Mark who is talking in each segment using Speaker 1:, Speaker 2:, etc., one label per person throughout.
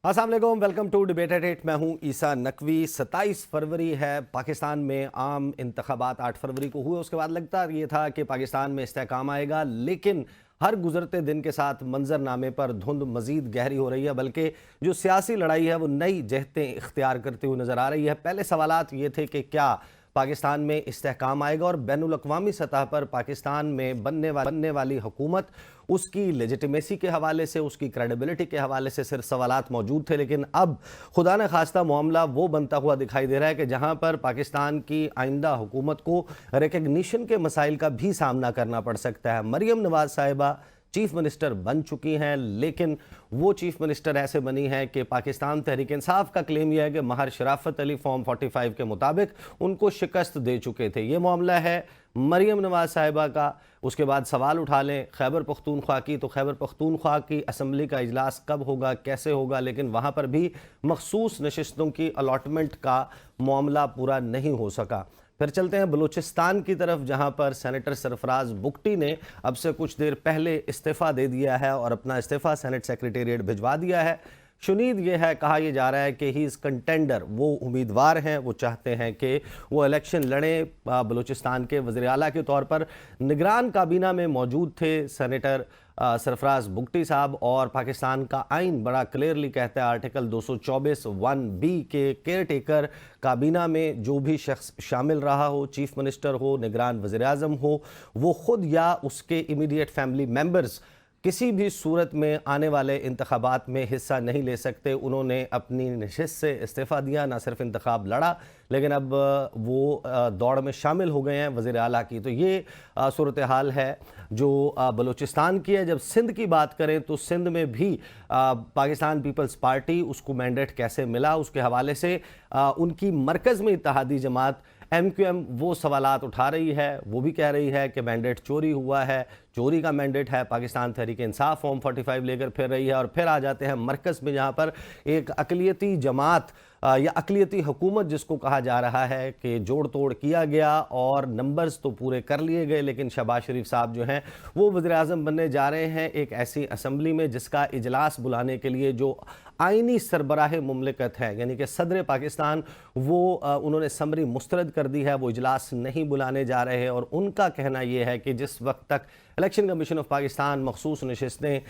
Speaker 1: अस्सलाम वालेकुम, welcome to debate eight 8। मैं हूं ईसा नकवी। 27 फरवरी है, पाकिस्तान में आम इंतखाबात 8 फरवरी को हुए। उसके बाद लगता ये था कि पाकिस्तान में इस्तेहकाम आएगा, लेकिन हर गुजरते दिन के साथ मंजरनामे पर धुंध मजीद गहरी हो रही है, बल्कि जो सियासी लड़ाई है वो नई जहतें इख्तियार करते हुए नज़र आ रही है। पहले सवालात ये थे कि क्या पाकिस्तान में इस्तेहकाम आएगा और बैनुल अक़वामी सतह पर पाकिस्तान में बनने वाली हुकूमत, उसकी लेजिटिमेसी के हवाले से, उसकी क्रेडिबिलिटी के हवाले से सिर्फ सवालात मौजूद थे। लेकिन अब खुदा न खास्ता मामला वो बनता हुआ दिखाई दे रहा है कि जहाँ पर पाकिस्तान की आइंदा हुकूमत को रिकग्निशन के मसाइल का भी सामना करना पड़ सकता है। मरियम नवाज साहिबा चीफ मिनिस्टर बन चुकी हैं, लेकिन वो चीफ मिनिस्टर ऐसे बनी है कि पाकिस्तान तहरीक इंसाफ का क्लेम यह है कि महर शराफत अली फॉर्म 45 के मुताबिक उनको शिकस्त दे चुके थे। ये मामला है मरियम नवाज साहिबा का। उसके बाद सवाल उठा लें खैबर पख्तूनख्वा की, तो खैबर पख्तूनख्वा की असम्बली का इजलास कब होगा, कैसे होगा, लेकिन वहाँ पर भी मखसूस नशिस्तों की अलॉटमेंट का मामला पूरा नहीं हो सका। फिर चलते हैं बलूचिस्तान की तरफ, जहां पर सेनेटर सरफराज बुगटी ने अब से कुछ देर पहले इस्तीफ़ा दे दिया है और अपना इस्तीफ़ा सेनेट सेक्रेटेरिएट भिजवा दिया है। शुनीद ये है, कहा यह जा रहा है कि ही इज़ कंटेंडर, वो उम्मीदवार हैं, वो चाहते हैं कि वो इलेक्शन लड़ें। बलूचिस्तान के वज़ीर आला के तौर पर निगरान काबीना में मौजूद थे सेनेटर सरफराज बुगटी साहब, और पाकिस्तान का आइन बड़ा क्लियरली कहता है आर्टिकल 224(1)B के केयर टेकर काबीना में जो भी शख्स शामिल रहा हो, चीफ मिनिस्टर हो, निगरान वज़ीर आज़म हो, वो ख़ुद या उसके इमीडिएट फैमिली मेम्बर्स किसी भी सूरत में आने वाले इंतखाबात में हिस्सा नहीं ले सकते। उन्होंने अपनी नशिस्त से इस्तीफ़ा दिया, ना सिर्फ इंतखाब लड़ा, लेकिन अब वो दौड़ में शामिल हो गए हैं वज़ीर आला की। तो ये सूरत हाल है जो बलूचिस्तान की है। जब सिंध की बात करें तो सिंध में भी पाकिस्तान पीपल्स पार्टी, उसको मैंडेट कैसे मिला, उसके हवाले से उनकी मरकज़ में इत्तेहादी जमात MQM वो सवालात उठा रही है। वो भी कह रही है कि मैंडेट चोरी हुआ है, चोरी का मैंडेट है। पाकिस्तान तहरीक इंसाफ फॉर्म 45 लेकर फिर रही है। और फिर आ जाते हैं मरकज़ में, जहाँ पर एक अक़लियती जमात या अक़लियती हुकूमत जिसको कहा जा रहा है कि जोड़ तोड़ किया गया और नंबर्स तो पूरे कर लिए गए, लेकिन शहबाज शरीफ साहब जो हैं वो वज़ीर आज़म बनने जा रहे हैं एक ऐसी असम्बली में जिसका इजलास बुलाने के लिए जो आइनी सरबराह मुमलिकत है, यानी कि सदर पाकिस्तान, वो उन्होंने समरी मुस्तरद कर दी है, वो इजलास नहीं बुलाने जा रहे हैं। और उनका कहना यह है कि जिस वक्त तक इलेक्शन कमीशन ऑफ पाकिस्तान मखसूस नशिस्तें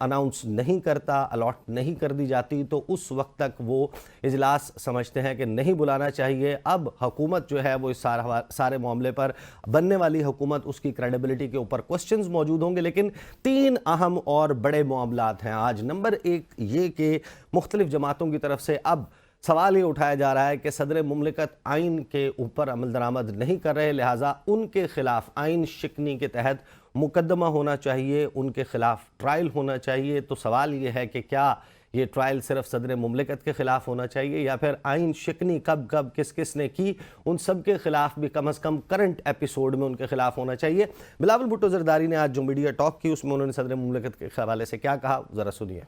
Speaker 1: अनाउंस नहीं करता, अलॉट नहीं कर दी जाती, तो उस वक्त तक वो इजलास समझते हैं कि नहीं बुलाना चाहिए। अब हुकूमत जो है वो इस सारे मामले पर, बनने वाली हुकूमत, उसकी क्रेडिबिलिटी के ऊपर क्वेश्चंस मौजूद होंगे। लेकिन 3 अहम और बड़े मामलात हैं आज। नंबर 1 ये कि मुख्तलिफ जमातों की तरफ से अब सवाल ये उठाया जा रहा है कि सदर मुमलिकत आइन के ऊपर अमल दरामद नहीं कर रहे, लिहाजा उनके खिलाफ आइन शिकनी के तहत मुकदमा होना चाहिए, उनके खिलाफ ट्रायल होना चाहिए। तो सवाल ये है कि क्या ये ट्रायल सिर्फ सदर मुमलिकत के खिलाफ होना चाहिए, या फिर आइन शिकनी कब कब किस किस ने की, उन सब के खिलाफ भी कम अज़ कम करंट एपिसोड में उनके खिलाफ होना चाहिए। बिलावल भुट्टो ज़रदारी ने आज जो मीडिया टॉक की उसमें उन्होंने सदर मुमलिकत के हवाले से क्या कहा, ज़रा सुनिए।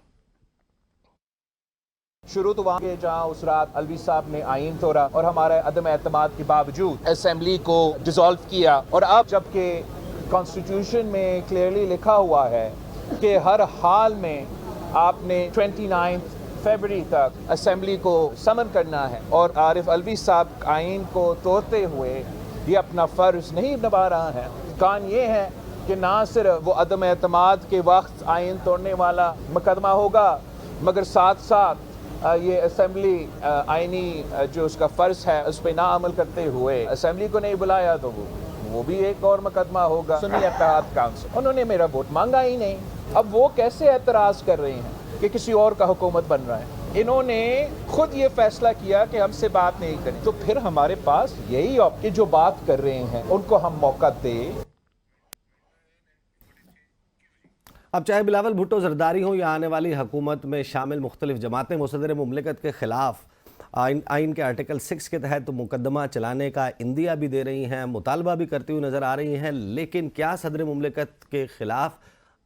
Speaker 2: शुरू तो वहाँ के जहाँ उस रात अलवी साहब ने आइन तोड़ा और हमारे अदम एतमाद के बावजूद असेंबली को डिसॉल्व किया, और अब जबकि कॉन्स्टिट्यूशन में क्लियरली लिखा हुआ है कि हर हाल में आपने 29 फरवरी तक असेंबली को समन करना है, और आरिफ अलवी साहब आइन को तोड़ते हुए ये अपना फ़र्ज नहीं निभा रहा है। कान ये है कि ना सिर्फ वो अदम एतमाद के वक्त आइन तोड़ने वाला मुकदमा होगा, मगर साथ साथ ये असेंबली आइनी जो उसका फ़र्ज है उस पर ना अमल करते हुए असेंबली को नहीं बुलाया, तो वो भी एक और मुकदमा होगा। सुन्नी इत्तेहाद काउंसिल, उन्होंने मेरा वोट मांगा ही नहीं। अब वो कैसे एतराज़ कर रहे हैं कि किसी और का हुकूमत बन रहा है? इन्होंने खुद ये फैसला किया कि हमसे बात नहीं करें, तो फिर हमारे पास यही कि जो बात कर रहे हैं उनको हम मौका दें।
Speaker 1: अब चाहे बिलावल भुट्टो ज़रदारी हो या आने वाली हुकूमत में शामिल मुख्तलिफ जमातें, वो सदर मुमलिकत के ख़िलाफ़ आइन के आर्टिकल 6 के तहत मुकदमा चलाने का इंदिया भी दे रही हैं, मुतालबा भी करती हुई नज़र आ रही हैं। लेकिन क्या सदर मुमलिकत के ख़िलाफ़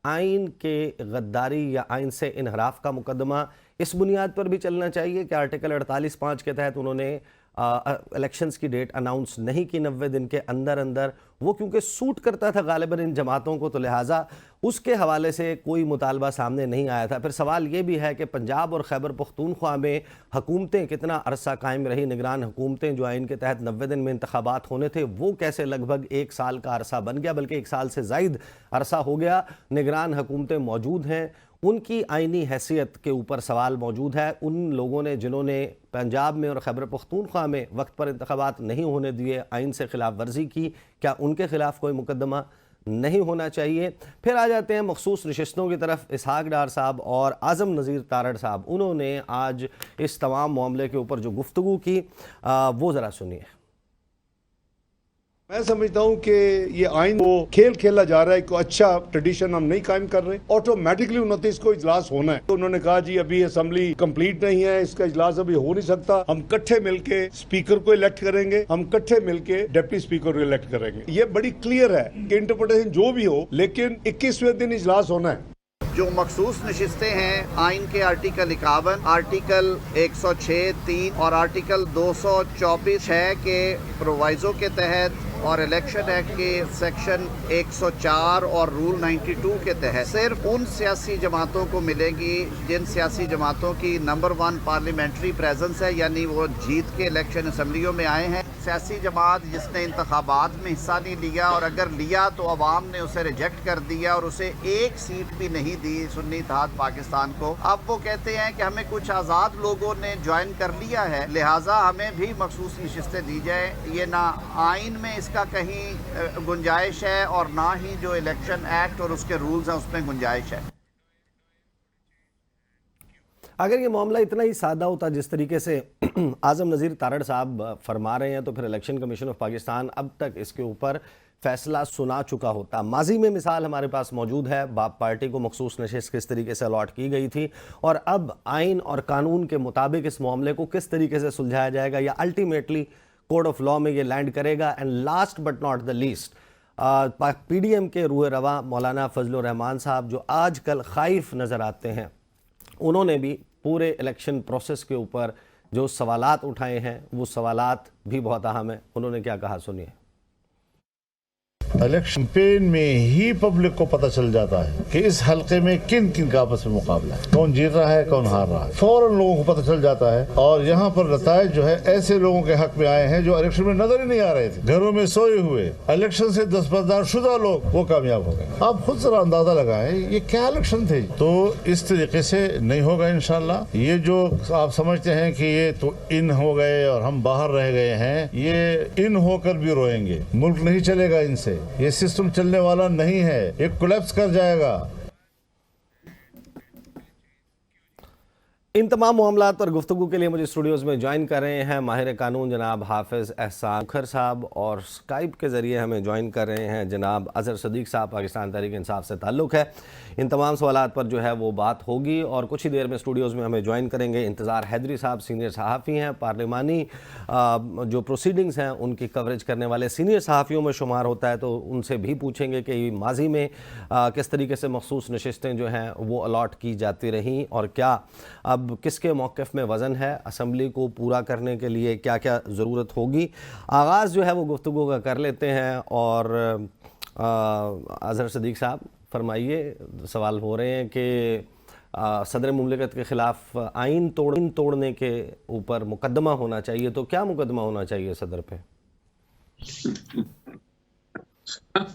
Speaker 1: आइन के गद्दारी या आइन से इनहराफ का मुकदमा इस बुनियाद पर भी चलना चाहिए कि आर्टिकल 48(5) के तहत उन्होंने इलेक्शंस की डेट अनाउंस नहीं की 90 दिन के अंदर अंदर, वो क्योंकि सूट करता था गालिबन इन जमातों को, तो लिहाजा उसके हवाले से कोई मुतालबा सामने नहीं आया था। फिर सवाल ये भी है कि पंजाब और खैबर पख्तूनख्वा में हुकूमतें कितना अरसा कायम रही, निगरान हुकूमतें जो आइन के तहत 90 दिन में इंतखाबात होने थे वो कैसे लगभग 1 साल का अरसा बन गया, बल्कि 1 साल से ज़ायद अरसा हो गया। निगरान हुकूमतें मौजूद हैं, उनकी आइनी हैसियत के ऊपर सवाल मौजूद है। उन लोगों ने जिन्होंने पंजाब में और खैबर पख्तूनख्वा में वक्त पर इंतखाबात नहीं होने दिए, आइन से खिलाफ वर्जी की, क्या उनके खिलाफ कोई मुकदमा नहीं होना चाहिए? फिर आ जाते हैं मखसूस नशिस्तों की तरफ। इसहाक डार साहब और आज़म नज़ीर तारड़ साहब, उन्होंने आज इस तमाम मामले के ऊपर जो गुफ्तगू की वो ज़रा सुनिए।
Speaker 3: मैं समझता हूं कि ये आइन वो खेल खेला जा रहा है, कोई अच्छा ट्रेडिशन हम नहीं कायम कर रहे। ऑटोमेटिकली 29 को इजलास होना है, तो उन्होंने कहा जी अभी असेंबली कंप्लीट नहीं है, इसका इजलास अभी हो नहीं सकता, हम इकट्ठे मिलके स्पीकर को इलेक्ट करेंगे, हम इकट्ठे मिलके डिप्टी स्पीकर को इलेक्ट करेंगे। ये बड़ी क्लियर है कि इंटरप्रिटेशन जो भी हो, लेकिन 21वें दिन इजलास होना है।
Speaker 4: जो मखसूस नशिस्तें हैं आइन के आर्टिकल 51, आर्टिकल 106(3) और आर्टिकल 224 है के प्रोवाइजो के तहत और इलेक्शन एक्ट के सेक्शन 104 और रूल 92 के तहत सिर्फ उन सियासी जमातों को मिलेगी जिन सियासी जमातों की नंबर 1 पार्लियामेंट्री प्रेजेंस है, यानी वो जीत के इलेक्शन असम्बलियों में आए हैं। सियासी जमात जिसने इंतखाबात में हिस्सा नहीं लिया और अगर लिया तो अवाम ने उसे रिजेक्ट कर दिया और उसे एक सीट भी नहीं दी सुन्नी इत्तेहाद पाकिस्तान को, अब वो कहते हैं कि हमें कुछ आज़ाद लोगों ने ज्वाइन कर लिया है, लिहाजा हमें भी मखसूस नशिस्तें दी जाए। ये ना आइन में इसका कहीं गुंजाइश है और ना ही जो इलेक्शन एक्ट और उसके रूल्स हैं उसमें गुंजाइश है।
Speaker 1: अगर ये मामला इतना ही सादा होता जिस तरीके से आज़म नज़ीर तारड़ साहब फरमा रहे हैं, तो फिर इलेक्शन कमीशन ऑफ पाकिस्तान अब तक इसके ऊपर फैसला सुना चुका होता। माजी में मिसाल हमारे पास मौजूद है, बाप पार्टी को मखसूस नशिस्त किस तरीके से अलॉट की गई थी और अब आइन और कानून के मुताबिक इस मामले को किस तरीके से सुलझाया जाएगा या अल्टीमेटली कोड ऑफ लॉ में ये लैंड करेगा। And last but not the least, PDM के रूह रवा मौलाना फजलुर रहमान साहब जो आजकल खाइफ नज़र आते हैं, उन्होंने भी पूरे इलेक्शन प्रोसेस के ऊपर जो सवालात उठाए हैं वो सवालात भी बहुत अहम है। उन्होंने क्या कहा, सुनिए।
Speaker 5: इलेक्शन कैंपेन में ही पब्लिक को पता चल जाता है कि इस हलके में किन किन का आपस में मुकाबला है, कौन जीत रहा है कौन हार रहा है, फौरन लोगों को पता चल जाता है। और यहाँ पर नतायज जो है ऐसे लोगों के हक में आए हैं जो इलेक्शन में नजर ही नहीं आ रहे थे, घरों में सोए हुए, इलेक्शन से दस्तबरदार शुदा लोग वो कामयाब हो गए। आप खुद जरा अंदाजा लगाएं ये क्या इलेक्शन थे। तो इस तरीके से नहीं होगा इंशाल्लाह। ये जो आप समझते हैं कि ये तो इन हो गए और हम बाहर रह गए हैं, ये इन होकर भी रोएंगे। मुल्क नहीं चलेगा इनसे, ये सिस्टम चलने वाला नहीं है, ये कोलैप्स कर जाएगा।
Speaker 1: इन तमाम मामलात पर गुफ्तगू के लिए मुझे स्टूडियोज़ में ज्वाइन कर रहे हैं माहिर कानून जनाब हाफिज़ एहसान खर साहब और स्काइप के ज़रिए हमें ज्वाइन कर रहे हैं जनाब अज़हर सदीक़ साहब, पाकिस्तान तहरीक इंसाफ से ताल्लुक़ है। इन तमाम सवालात पर जो है वो बात होगी और कुछ ही देर में स्टूडियोज़ में हमें ज्वाइन करेंगे इंतज़ार हैदरी साहब, सीनियर सहाफ़ी हैं, पार्लिमानी जो प्रोसीडिंग्स हैं उनकी कवरेज करने वाले सीनियर सहाफ़ियों में शुमार होता है, तो उनसे भी पूछेंगे कि माजी में किस तरीके से मखसूस नशिस्तें जो हैं वो अलॉट की जाती रहीं और क्या अब किसके मौक़िफ़ में वज़न है, असम्बली को पूरा करने के लिए क्या क्या ज़रूरत होगी। आगाज़ जो है वो गुफ्तगू का कर लेते हैं और अज़हर सदीक़ साहब फरमाइए। सवाल हो रहे हैं कि सदर मुमलिकत के ख़िलाफ़ आइन तोड़ने के ऊपर मुकदमा होना चाहिए, तो क्या मुकदमा होना चाहिए सदर पे?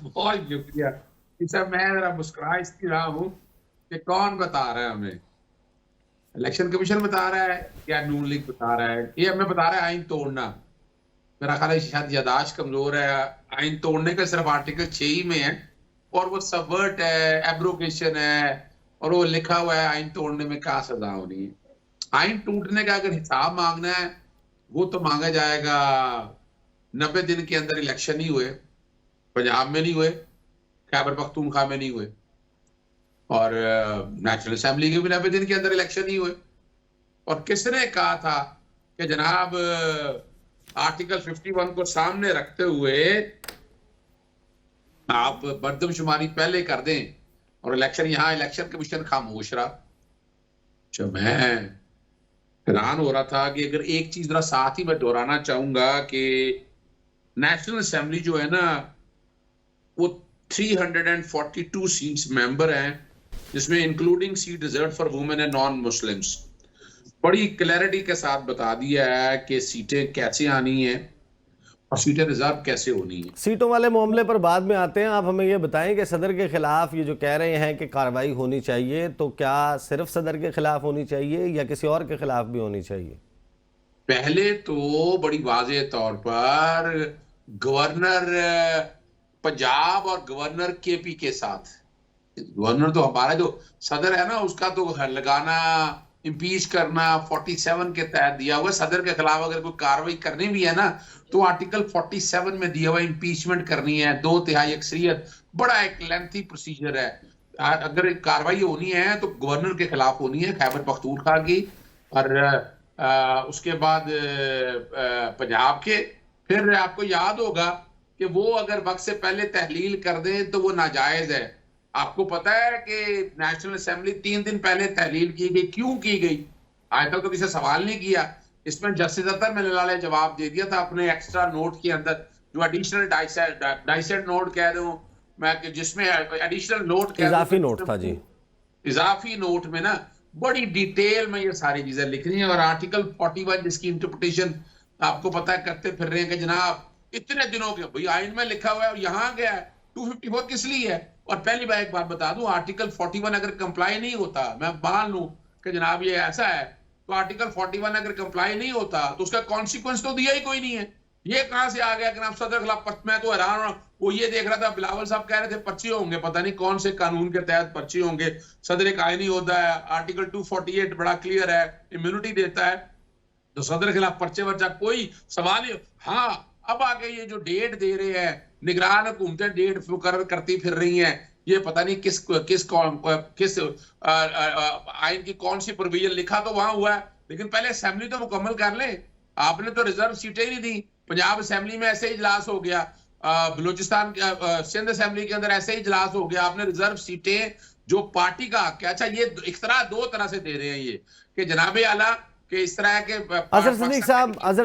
Speaker 6: बहुत शुक्रिया। मैं ज़रा मुस्कुरा इसलिए रहा हूँ कि कौन बता रहा है हमें, इलेक्शन कमीशन बता रहा है या नून लीग बता रहा है? ये हमें बता रहा है आइन तोड़ना। मेरा ख्याल है शायद यादाश्त कमजोर है। आइन तोड़ने का सिर्फ आर्टिकल 6 ही में है और वो सबवर्ट है, एब्रोगेशन है और वो लिखा हुआ है आइन तोड़ने में क्या सजा होनी है। आइन टूटने का अगर हिसाब मांगना है वो तो मांगा जाएगा 90 दिन के अंदर। इलेक्शन नहीं हुए, पंजाब में नहीं हुए, खैबर पख्तूनख्वा में नहीं हुए और नेशनल असेंबली के भी 90 दिन के अंदर इलेक्शन नहीं हुए। और किसने कहा था कि जनाब आर्टिकल 51 को सामने रखते हुए आप मर्दमशुमारी पहले कर दें और इलेक्शन, यहाँ इलेक्शन कमीशन खामोश रहा। मैं हैरान हो रहा था कि अगर एक चीज जरा साथ ही मैं दोहराना चाहूंगा कि नेशनल असेंबली जो है ना वो 342 सीट्स मेंबर हैं, जिसमें including seat reserve for women and non Muslims. बड़ी क्लैरिटी के साथ बता दिया है कि सीटें कैसे आनी है और सीटें रिजर्व कैसे होनी है।
Speaker 1: सीटों वाले मामले पर बाद में आते हैं। आप हमें ये बताएं कि सदर के खिलाफ ये जो कह रहे हैं कि कार्रवाई होनी चाहिए, तो क्या सिर्फ सदर के खिलाफ होनी चाहिए या किसी और के खिलाफ भी होनी चाहिए?
Speaker 6: पहले तो बड़ी वाज़ेह तौर पर गवर्नर पंजाब और गवर्नर केपी के साथ, गवर्नर तो हमारा जो सदर है ना उसका तो लगाना, इम्पीच करना 47 के तहत दिया हुआ। सदर के खिलाफ अगर कोई कार्रवाई करनी भी है ना तो आर्टिकल 47 में दिया हुआ इम्पीचमेंट करनी है, 2/3 अक्सरियत, बड़ा एक लेंथी प्रोसीजर है। अगर कार्रवाई होनी है तो गवर्नर के खिलाफ होनी है, खैबर पख्तूनख्वा की, और उसके बाद पंजाब के। फिर आपको याद होगा कि वो अगर वक्त से पहले तहलील कर दें तो वो नाजायज है। आपको पता है कि नेशनल असेंबली 3 दिन पहले तहलील की गई, क्यों की गई? आज तक तो किसी सवाल नहीं किया। इसमें जस्टिस अतर मलिला ने जवाब दे दिया था अपने एक्स्ट्रा नोट के अंदर, जो एडिशनल डाइसेट नोट कह दूं मैं, कि जिसमें एडिशनल नोट कह दूं,
Speaker 1: इजाफी नोट था जी।
Speaker 6: इजाफी नोट में ना बड़ी डिटेल में ये सारी चीजें लिख रही हैं। और आर्टिकल 41 जिसकी इंटरप्रिटेशन आपको पता है करते फिर रहे हैं कि जनाब इतने दिनों के भाई आइन में लिखा हुआ है और यहाँ गया है 254 किस लिए है। और पहली बार एक बात बता दूं, आर्टिकल 41 अगर कंप्लाई नहीं होता, मैं मान लूं कि जनाब ये ऐसा है, तो आर्टिकल 41 अगर कंप्लाई नहीं होता तो उसका कॉन्सिक्वेंस तो दिया ही कोई नहीं है। ये कहां से आ गया कि आप सदर खिलाफ? मैं तो हैरान हूं। वो ये देख रहा था, बिलावल साहब कह रहे थे पर्चे होंगे, पता नहीं कौन से कानून के तहत पर्चे होंगे। सदर एक आईनी होता है, आर्टिकल 248 बड़ा क्लियर है, इम्यूनिटी देता है, तो सदर के खिलाफ पर्चे वर्चा कोई सवाल ही। हाँ, अब आगे ये जो डेट दे रहे हैं, निगरान हुकूमतें डेट मुकर्रर करती फिर रही हैं, ये पता नहीं किस आइन की कौन सी प्रोविजन लिखा तो वहां हुआ है, लेकिन पहले असेंबली तो मुकम्मल कर ले। आपने तो रिजर्व सीटें ही नहीं दी। पंजाब असेंबली में ऐसे ही इजलास हो गया, बलूचिस्तान सिंध असेंबली के अंदर ऐसे ही इजलास हो गया। आपने रिजर्व सीटें जो पार्टी का हक है, अच्छा ये इख्तरा दो तरह से दे रहे हैं ये कि जनाबे आला कि इस तरह के।
Speaker 1: अजहर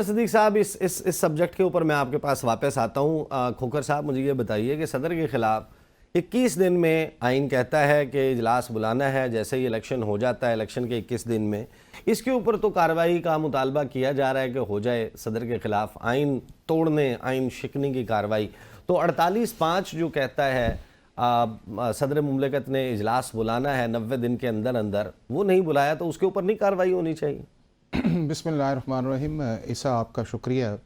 Speaker 1: सिद्दीक साहब इस सब्जेक्ट के ऊपर मैं आपके पास वापस आता हूँ। खोखर साहब, मुझे ये बताइए कि सदर के खिलाफ 21 दिन में आइन कहता है कि इजलास बुलाना है, जैसे ही इलेक्शन हो जाता है, इलेक्शन के 21 दिन में इसके ऊपर तो कार्रवाई का मुतालबा किया जा रहा है कि हो जाए सदर के खिलाफ आइन तोड़ने, आइन शिकने की कार्रवाई। तो 48(5) जो कहता है सदर मुमलिकत ने इजलास बुलाना है 90 दिन के अंदर अंदर, वो नहीं बुलाया तो उसके ऊपर नहीं कार्रवाई होनी चाहिए?
Speaker 7: बिस्मिल्लाहिर्रहमानिर्रहीम। ईसा, आपका शुक्रिया।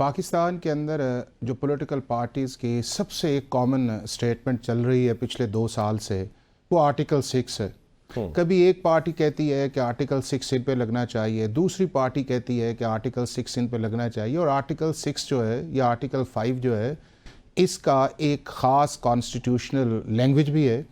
Speaker 7: पाकिस्तान के अंदर जो पॉलिटिकल पार्टीज़ की सबसे एक कॉमन स्टेटमेंट चल रही है पिछले 2 साल से, वो आर्टिकल 6 है। कभी एक पार्टी कहती है कि आर्टिकल 6 इन पे लगना चाहिए, दूसरी पार्टी कहती है कि आर्टिकल 6 इन पे लगना चाहिए। और आर्टिकल 6 जो है या आर्टिकल 5 जो है, इसका एक ख़ास कॉन्स्टिट्यूशनल लैंग्वेज भी है,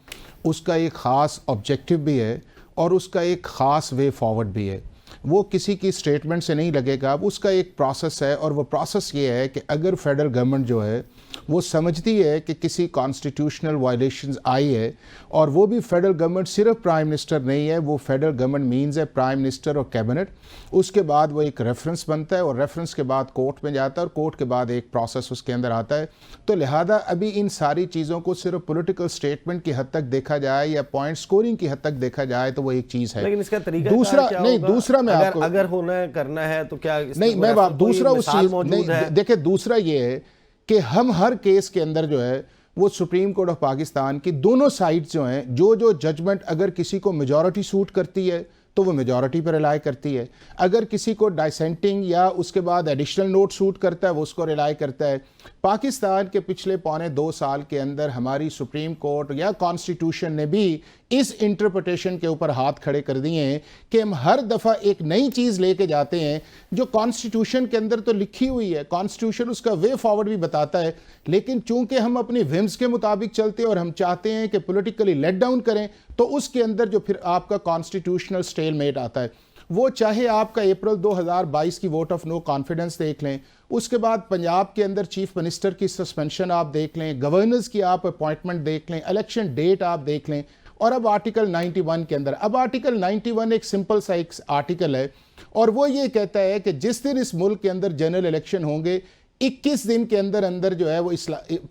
Speaker 7: उसका एक ख़ास ऑब्जेक्टिव भी है और उसका एक ख़ास वे फॉरवर्ड भी है। वो किसी की स्टेटमेंट से नहीं लगेगा, अब उसका एक प्रोसेस है। और वो प्रोसेस ये है कि अगर फेडरल गवर्नमेंट जो है वो समझती है कि किसी कॉन्स्टिट्यूशनल वायलेशंस आई है, और वो भी फेडरल गवर्नमेंट सिर्फ प्राइम मिनिस्टर नहीं है, वो फेडरल गवर्नमेंट मीन्स है प्राइम मिनिस्टर और कैबिनेट, उसके बाद वो एक रेफरेंस बनता है और रेफरेंस के बाद कोर्ट में जाता है और कोर्ट के बाद एक प्रोसेस उसके अंदर आता है। तो लिहाजा अभी इन सारी चीज़ों को सिर्फ पॉलिटिकल स्टेटमेंट की हद तक देखा जाए या पॉइंट स्कोरिंग की हद तक देखा जाए तो वो एक चीज़ है।
Speaker 1: लेकिन इसका तरीका
Speaker 7: दूसरा नहीं, दूसरा मैं आपको
Speaker 1: अगर होना करना है तो क्या
Speaker 7: नहीं, मैं दूसरा उस चीज नहीं, देखिए दूसरा ये है कि हम हर केस के अंदर जो है वो सुप्रीम कोर्ट ऑफ पाकिस्तान की दोनों साइड्स जो हैं, जो जजमेंट अगर किसी को मेजॉरिटी सूट करती है तो वो मेजॉरिटी पर रिलाई करती है, अगर किसी को डाइसेंटिंग या उसके बाद एडिशनल नोट सूट करता है वो उसको रिलाई करता है। पाकिस्तान के पिछले 1.25 साल के अंदर हमारी सुप्रीम कोर्ट या कॉन्स्टिट्यूशन ने भी इस इंटरप्रिटेशन के ऊपर हाथ खड़े कर दिए हैं कि हम हर दफ़ा एक नई चीज़ लेके जाते हैं जो कॉन्स्टिट्यूशन के अंदर तो लिखी हुई है, कॉन्स्टिट्यूशन उसका वे फॉरवर्ड भी बताता है, लेकिन चूंकि हम अपनी विम्स के मुताबिक चलते हैं और हम चाहते हैं कि पॉलिटिकली लेट डाउन करें, तो उसके अंदर जो फिर आपका कॉन्स्टिट्यूशनल स्टेलमेट आता है, वो चाहे आपका अप्रैल 2022 की वोट ऑफ नो कॉन्फिडेंस देख लें, उसके बाद पंजाब के अंदर चीफ मिनिस्टर की सस्पेंशन आप देख लें, गवर्नर्स की आप अपॉइंटमेंट देख लें, इलेक्शन डेट आप देख लें, और अब आर्टिकल 91 के अंदर, अब आर्टिकल 91 एक सिंपल सा एक आर्टिकल है और वो ये कहता है कि जिस दिन इस मुल्क के अंदर जनरल इलेक्शन होंगे 21 दिन के अंदर अंदर जो है वो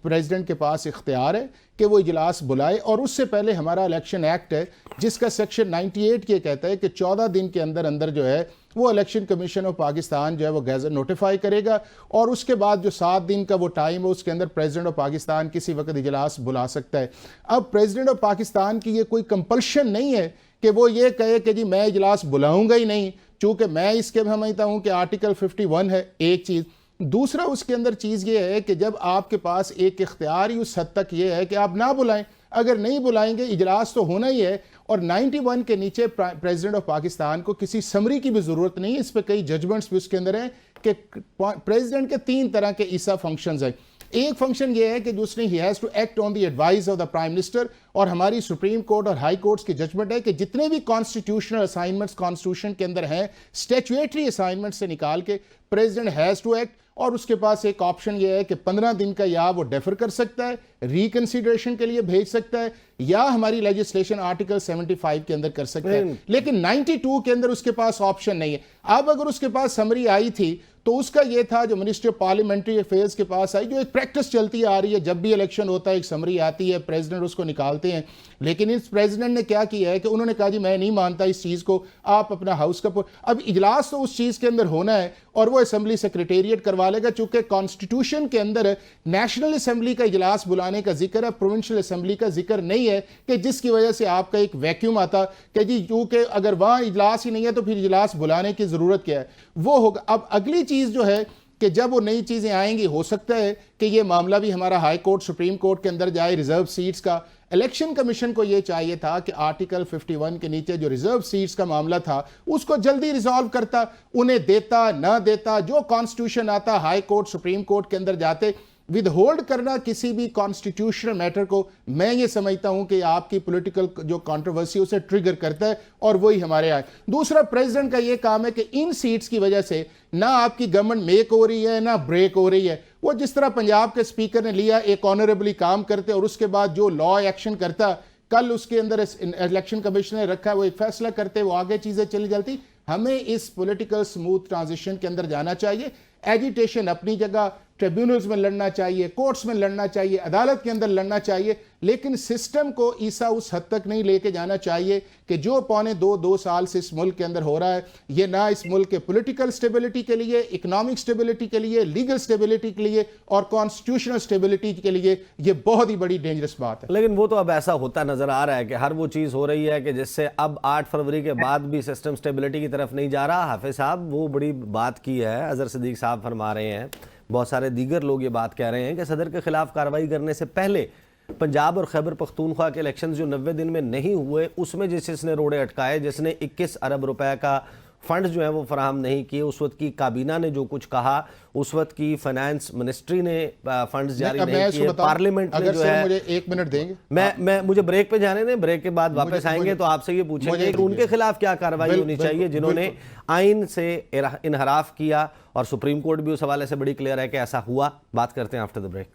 Speaker 7: प्रेसिडेंट के पास इख्तियार है कि वो इजलास बुलाए। और उससे पहले हमारा इलेक्शन एक्ट है जिसका सेक्शन 98 ये कहता है कि 14 दिन के अंदर अंदर जो है वो इलेक्शन कमीशन ऑफ पाकिस्तान जो है वो गैजेट नोटिफाई करेगा और उसके बाद जो 7 दिन का वो टाइम है उसके अंदर प्रेसिडेंट ऑफ पाकिस्तान किसी वक्त इजलास बुला सकता है। अब प्रेसिडेंट ऑफ पाकिस्तान की ये कोई कंपल्शन नहीं है कि वो ये कहे कि जी मैं इजलास बुलाऊंगा ही नहीं, चूंकि मैं इसके समझता हूँ कि आर्टिकल 51 है एक चीज़। दूसरा उसके अंदर चीज़ ये है कि जब आपके पास एक इख्तियार ही उस हद तक ये है कि आप ना बुलाएं, अगर नहीं बुलाएंगे इजलास तो होना ही है। और 91 के नीचे प्रेसिडेंट ऑफ पाकिस्तान को किसी समरी की भी ज़रूरत नहीं है। इस पर कई जजमेंट्स भी उसके अंदर हैं कि प्रेसिडेंट के 3 तरह के ईसा फंक्शंस हैं। एक फंक्शन ये है कि दूसरे ही has to act on the advice of the prime minister, और हमारी सुप्रीम कोर्ट और हाई कोर्ट्स की जजमेंट है कि जितने भी कॉन्स्टिट्यूशनल असाइनमेंट्स कॉन्स्टिट्यूशन के अंदर हैं स्टैट्यूटरी असाइनमेंट से निकाल के प्रेसिडेंट हैज़ टू एक्ट। और उसके पास एक ऑप्शन ये है कि 15 दिन का या वो डेफर कर सकता है, रिकंसिडरेशन के लिए भेज सकता है, या हमारी लेजिस्लेशन आर्टिकल 75 के अंदर कर सकता है। लेकिन 92 के अंदर उसके पास ऑप्शन नहीं है। अब अगर उसके पास समरी आई थी तो उसका ये था जो मिनिस्ट्री ऑफ पार्लियामेंट्री अफेयर्स के पास आई, जो एक प्रैक्टिस चलती आ रही है, जब भी इलेक्शन होता है एक समरी आती है, प्रेसिडेंट उसको निकालते हैं। लेकिन इस प्रेसिडेंट ने क्या किया है कि उन्होंने कहा जी मैं नहीं मानता इस चीज़ को, आप अपना हाउस का अब इजलास तो उस चीज़ के अंदर होना है और वो असेंबली सेक्रेटेरिएट करवा लेगा, चूंकि कॉन्स्टिट्यूशन के अंदर नेशनल असेंबली का इजलास बुलाने का जिक्र है, प्रोविंशियल असेंबली का जिक्र नहीं है, कि जिसकी वजह से आपका एक वैक्यूम आता कि जी क्योंकि अगर वहाँ इजलास ही नहीं है तो फिर इजलास बुलाने की ज़रूरत क्या है, वो होगा। अब अगली चीज़ जो है कि जब वो नई चीज़ें आएंगी हो सकता है कि ये मामला भी हमारा हाई कोर्ट सुप्रीम कोर्ट के अंदर जाए रिजर्व सीट्स का। इलेक्शन कमीशन को ये चाहिए था कि आर्टिकल 51 के नीचे जो रिजर्व सीट्स का मामला था उसको जल्दी रिजॉल्व करता, उन्हें देता ना देता, जो कॉन्स्टिट्यूशन आता हाई कोर्ट सुप्रीम कोर्ट के अंदर जाते। विद होल्ड करना किसी भी कॉन्स्टिट्यूशनल मैटर को मैं ये समझता हूं कि आपकी पॉलिटिकल जो कंट्रोवर्सी उसे ट्रिगर करता है और वही हमारे आए। दूसरा, प्रेसिडेंट का ये काम है कि इन सीट्स की वजह से ना आपकी गवर्नमेंट मेक हो रही है ना ब्रेक हो रही है। वो जिस तरह पंजाब के स्पीकर ने लिया, एक ऑनरेबली काम करते और उसके बाद जो लॉ एक्शन करता, कल उसके अंदर इलेक्शन कमीशन ने रखा, वो एक फैसला करते, वो आगे चीजें चली जाती। हमें इस पॉलिटिकल स्मूथ ट्रांजिशन के अंदर जाना चाहिए। एजिटेशन अपनी जगह, ट्रिब्यूनल्स में लड़ना चाहिए, कोर्ट्स में लड़ना चाहिए, अदालत के अंदर लड़ना चाहिए, लेकिन सिस्टम को ईसा उस हद तक नहीं लेके जाना चाहिए कि जो पौने 2 साल से इस मुल्क के अंदर हो रहा है, ये ना इस मुल्क के पॉलिटिकल स्टेबिलिटी के लिए, इकोनॉमिक स्टेबिलिटी के लिए, लीगल स्टेबिलिटी के लिए और कॉन्स्टिट्यूशनल स्टेबिलिटी के लिए ये बहुत ही बड़ी डेंजरस बात है।
Speaker 1: लेकिन वो तो अब ऐसा होता नजर आ रहा है कि हर वो चीज़ हो रही है कि जिससे अब 8 फरवरी के बाद भी सिस्टम स्टेबिलिटी की तरफ नहीं जा रहा। हाफिज साहब वो बड़ी बात की है, अजहर सिद्दीक साहब फरमा रहे हैं, बहुत सारे दीगर लोग ये बात कह रहे हैं कि सदर के खिलाफ कार्रवाई करने से पहले पंजाब और खैबर पख्तूनख्वा के इलेक्शंस जो 90 दिन में नहीं हुए उसमें जिसने रोड़े अटकाए, जिसने 21 अरब रुपए का फंड जो है वो फराहम नहीं किए, उस वक्त की काबीना ने जो कुछ कहा, उस वक्त की फाइनेंस मिनिस्ट्री ने फंड्स जारी नहीं किए, पार्लियामेंट ने जो है।
Speaker 7: मुझे 1 मिनट देंगे?
Speaker 1: मैं मुझे ब्रेक पे जाने दें, ब्रेक के बाद वापस आएंगे तो आपसे ये पूछेंगे कि उनके खिलाफ क्या कार्रवाई होनी चाहिए जिन्होंने आइन से इनहराफ किया, और सुप्रीम कोर्ट भी उस हवाले से बड़ी क्लियर है कि ऐसा हुआ। बात करते हैं after the break.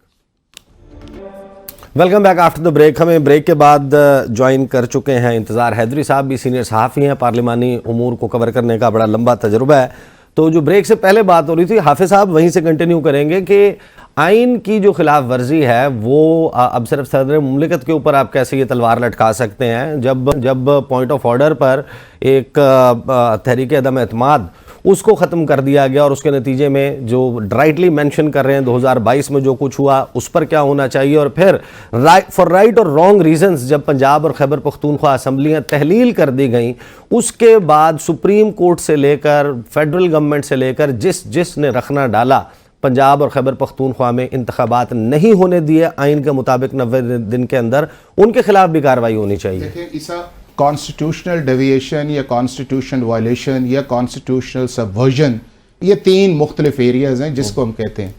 Speaker 1: Welcome back after the break. हमें ब्रेक के बाद ज्वाइन कर चुके हैं इंतज़ार हैदरी साहब, भी सीनियर सहाफ़ी हैं, पार्लिमानी उमूर को कवर करने का बड़ा लंबा तजुर्बा है। तो जो ब्रेक से पहले बात हो रही थी, हाफिज साहब वहीं से कंटिन्यू करेंगे कि आइन की जो खिलाफ वर्जी है वो अब सिर्फ सदर मुमलिकत के ऊपर आप कैसे ये तलवार लटका सकते हैं, जब पॉइंट ऑफ ऑर्डर पर एक तहरीक अदम एतमाद उसको ख़त्म कर दिया गया और उसके नतीजे में जो राइटली मेंशन कर रहे हैं 2022 में जो कुछ हुआ उस पर क्या होना चाहिए, और फिर फॉर राइट और रॉन्ग रीजंस जब पंजाब और खैबर पख्तूनख्वा असम्बलियाँ तहलील कर दी गई, उसके बाद सुप्रीम कोर्ट से लेकर फेडरल गवर्नमेंट से लेकर जिसने रखना डाला पंजाब और खैबर पख्तूनख्वा में इंतखाबात नहीं होने दिए आइन के मुताबिक 90 दिन के अंदर, उनके खिलाफ भी कार्रवाई होनी चाहिए।
Speaker 7: देखिए ईसा, कॉन्स्टिट्यूशनल डेविएशन या कॉन्स्टिट्यूशनल वायलेशन या कॉन्स्टिट्यूशनल सबवर्जन, ये 3 मुख्तलिफ एरियाज हैं जिसको हम कहते हैं।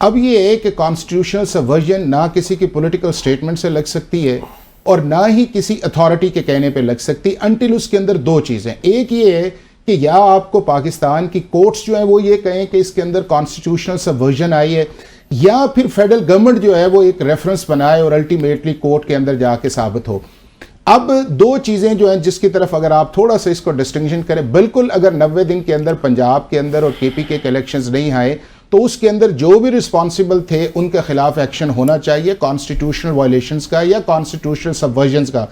Speaker 7: अब ये है कि कॉन्स्टिट्यूशनल सबवर्जन ना किसी की पॉलिटिकल स्टेटमेंट से लग सकती है और ना ही किसी अथॉरिटी के कहने पे लग सकती, अनटिल उसके अंदर 2 चीज़ें। एक ये है कि या आपको पाकिस्तान की कोर्ट्स जो है वो ये कहें कि इसके अंदर कॉन्स्टिट्यूशनल सबवर्जन आई है, या फिर फेडरल गवर्नमेंट जो है वो एक रेफरेंस बनाए और अल्टीमेटली कोर्ट के अंदर जाके साबित हो। अब दो चीजें जो हैं जिसकी तरफ अगर आप थोड़ा सा इसको डिस्टिंक्शन करें, बिल्कुल अगर 90 दिन के अंदर पंजाब के अंदर और केपीके के इलेक्शंस नहीं आए तो उसके अंदर जो भी रिस्पॉन्सिबल थे उनके खिलाफ एक्शन होना चाहिए, कॉन्स्टिट्यूशनल वायलेशंस का या कॉन्स्टिट्यूशनल सबवर्जन्स का।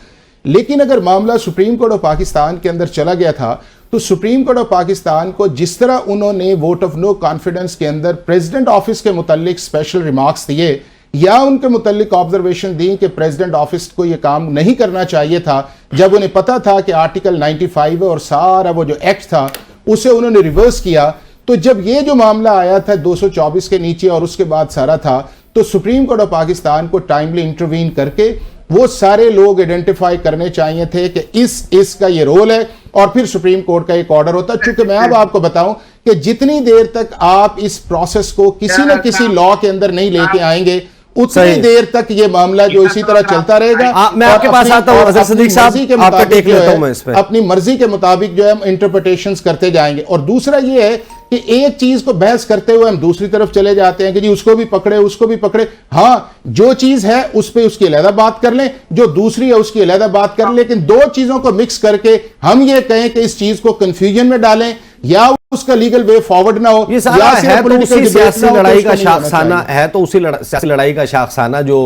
Speaker 7: लेकिन अगर मामला सुप्रीम कोर्ट ऑफ पाकिस्तान के अंदर चला गया था तो सुप्रीम कोर्ट ऑफ पाकिस्तान को जिस तरह उन्होंने वोट ऑफ नो कॉन्फिडेंस के अंदर प्रेसिडेंट ऑफिस के मुतालिक स्पेशल रिमार्क्स दिए या उनके मुतालिक ऑब्जर्वेशन दी कि प्रेसिडेंट ऑफिस को यह काम नहीं करना चाहिए था, जब उन्हें पता था कि आर्टिकल 95 और सारा वो जो एक्ट था उसे उन्होंने रिवर्स किया, तो जब ये जो मामला आया था 224 के नीचे और उसके बाद सारा था, तो सुप्रीम कोर्ट ऑफ पाकिस्तान को टाइमली इंटरवीन करके वो सारे लोग आइडेंटिफाई करने चाहिए थे कि इसका ये रोल है और फिर सुप्रीम कोर्ट का एक ऑर्डर होता। चूंकि मैं अब आपको बताऊं कि जितनी देर तक आप इस प्रोसेस को किसी न किसी लॉ के अंदर नहीं लेके आएंगे उतनी देर तक ये मामला जो इसी तरह चलता रहेगा।
Speaker 1: मैं आपके पास आता हूं अजहर सदीक साहब, आपका टेक लेता हूं मैं इस पे।
Speaker 7: अपनी मर्जी के मुताबिक जो है हम इंटरप्रिटेशंस करते जाएंगे। और दूसरा ये है कि एक चीज को बहस करते हुए हम दूसरी तरफ चले जाते हैं कि जी उसको भी पकड़े उसको भी पकड़े। हाँ, जो चीज है उस पर उसकी अलहदा बात कर लें, जो दूसरी है उसकी अलहदा बात कर लें, लेकिन दो चीजों को मिक्स करके हम ये कहें कि इस चीज को कंफ्यूजन में डालें या उसका लीगल वे फॉरवर्ड ना हो,
Speaker 1: ये सारा है तो उसी सियासी लड़ाई का शाखसाना है, तो उसी सियासी लड़ाई का शाखसाना जो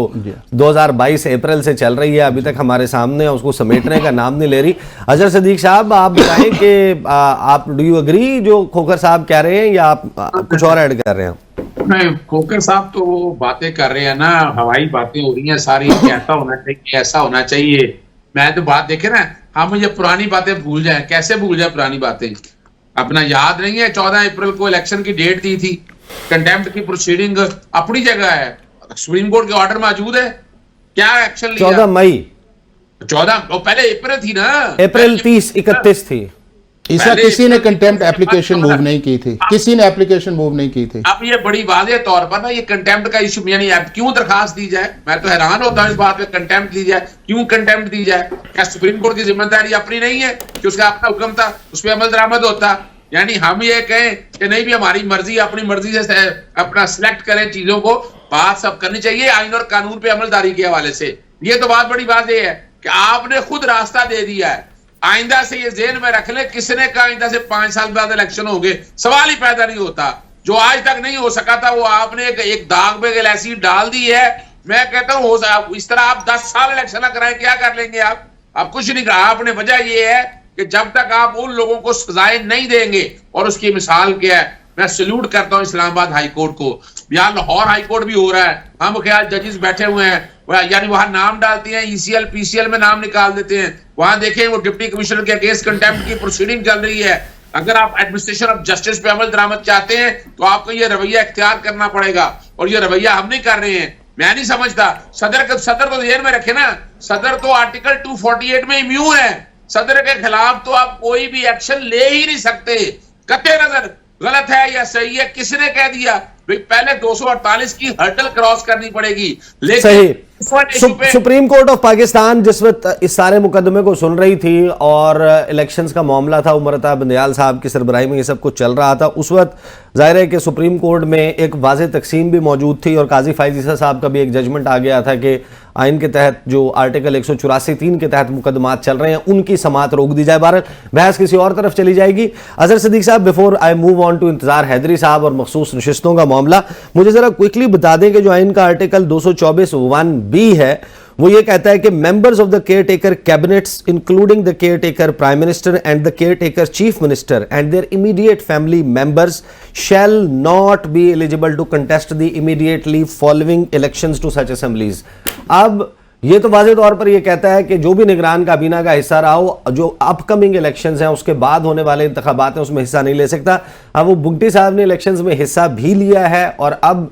Speaker 1: 2022 अप्रैल से चल रही है, अभी तक हमारे सामने है, उसको समेटने का नाम नहीं ले रही। अजहर सदीक साहब, आप बताएं कि आप डू यू एग्री जो खोखर साहब कह रहे हैं या आप कुछ और ऐड कर रहे हैं?
Speaker 6: नहीं, खोखर साहब तो वो बातें कर रहे हैं ना, हवाई बातें हो रही हैं सारी, ऐसा होना चाहिए ऐसा होना चाहिए। मैं तो बात देखे ना, हम ये पुरानी बातें भूल जाए, कैसे भूल जाए पुरानी बातें? अपना याद नहीं है 14 अप्रैल को इलेक्शन की डेट दी थी, कंटेम्प्ट की प्रोसीडिंग अपनी जगह है, सुप्रीम कोर्ट के ऑर्डर मौजूद है, क्या एक्शन लिया?
Speaker 1: 14 मई
Speaker 6: 14 पहले अप्रैल थी ना,
Speaker 1: अप्रैल 30-31 थी।
Speaker 7: ऐसा किसी ने कंटेम्प्ट एप्लीकेशन मूव नहीं की थी, किसी ने एप्लीकेशन मूव नहीं की थी।
Speaker 6: अब ये बड़ी वाज़ेह तौर पर ना ये कंटेम्प्ट का इशू, यानी क्यों दरखास्त दी जाए? मैं तो हैरान होता हूँ इस बात पे, कंटेम्प्ट दी जाए, क्यों कंटेम्प्ट दी जाए? क्या सुप्रीम कोर्ट की जिम्मेदारी अपनी नहीं है कि उसका अपना हुक्म था उस पर अमल दरामद होता? यानी हम ये कहें कि नहीं भी हमारी मर्जी, अपनी मर्जी से अपना सिलेक्ट करें चीजों को, बात सब करनी चाहिए आइन और कानून पे अमलदारी के हवाले से। ये तो बात बड़ी वाज़ेह है कि आपने खुद रास्ता दे दिया है। आइंदा से ये ज़हन में रख ले, किसने कहा आइंदा से 5 साल बाद इलेक्शन हो गए? सवाल ही पैदा नहीं होता। जो आज तक नहीं हो सका था वो आपने एक दाग पे गैलेसी डाल दी है। मैं कहता हूँ इस तरह आप 10 साल इलेक्शन कराएं, क्या कर लेंगे आप कुछ नहीं कहा आपने। वजह ये है कि जब तक आप उन लोगों को सजाएं नहीं देंगे, और उसकी मिसाल क्या है, मैं सल्यूट करता हूं इस्लामाबाद हाई कोर्ट को, यहाँ लाहौर हाई कोर्ट भी हो रहा है, हम ख्याल जजेस बैठे हुए हैं, यानी वहां नाम डालते हैं, ECL PCL में नाम निकाल देते हैं, वहां देखें वो डिप्टी कमिश्नर के अगेंस्ट कंटेम्प्ट की प्रोसीडिंग चल रही है। अगर आप एडमिनिस्ट्रेशन ऑफ जस्टिस पे अमल दरामद चाहते हैं तो आपको ये रवैया इख्तियार करना पड़ेगा, और ये रवैया हम नहीं कर रहे हैं। मैं नहीं समझता, सदर तो ध्यान में रखे ना, सदर तो आर्टिकल 248 में इम्यून है, सदर के खिलाफ तो आप कोई भी एक्शन ले ही नहीं सकते। कत्ते नजर गलत है या सही है, किसने कह दिया? पहले 248 की हर्डल क्रॉस करनी पड़ेगी।
Speaker 1: लेकिन सुप्रीम कोर्ट ऑफ पाकिस्तान जिस वक्त इस सारे मुकदमे को सुन रही थी और इलेक्शंस का मामला था, उमरता बंदयाल साहब की सरबराही में ये सब कुछ चल रहा था, उस वक्त जाहिर है कि सुप्रीम कोर्ट में एक वाज़ेह तकसीम भी मौजूद थी और काजी फाइज ईसा साहब का भी एक जजमेंट आ गया था कि आइन के तहत जो आर्टिकल 184(3) के तहत मुकदमात चल रहे हैं उनकी समाअत रोक दी जाए। बहरहाल बहस किसी और तरफ चली जाएगी। अजहर सदीक साहब, before I move on to Intezar Haidri साहब और मखसूस नशिस्तों का मामला, मुझे जरा क्विकली बता दें कि जो आइन का आर्टिकल 224(1)(b है वो ये कहता है कि members of the caretaker cabinets including the caretaker prime minister and the caretaker chief minister and their immediate family members shall not be eligible to contest the immediately following elections to such assemblies. अब ये तो वाज़ेह तौर पर यह कहता है कि जो भी निगरान काबीना का हिस्सा रहा हो, जो अपकमिंग इलेक्शंस हैं उसके बाद होने वाले इंतखाबात हैं उसमें हिस्सा नहीं ले सकता। अब वो बुगटी साहब ने इलेक्शंस में हिस्सा भी लिया है और अब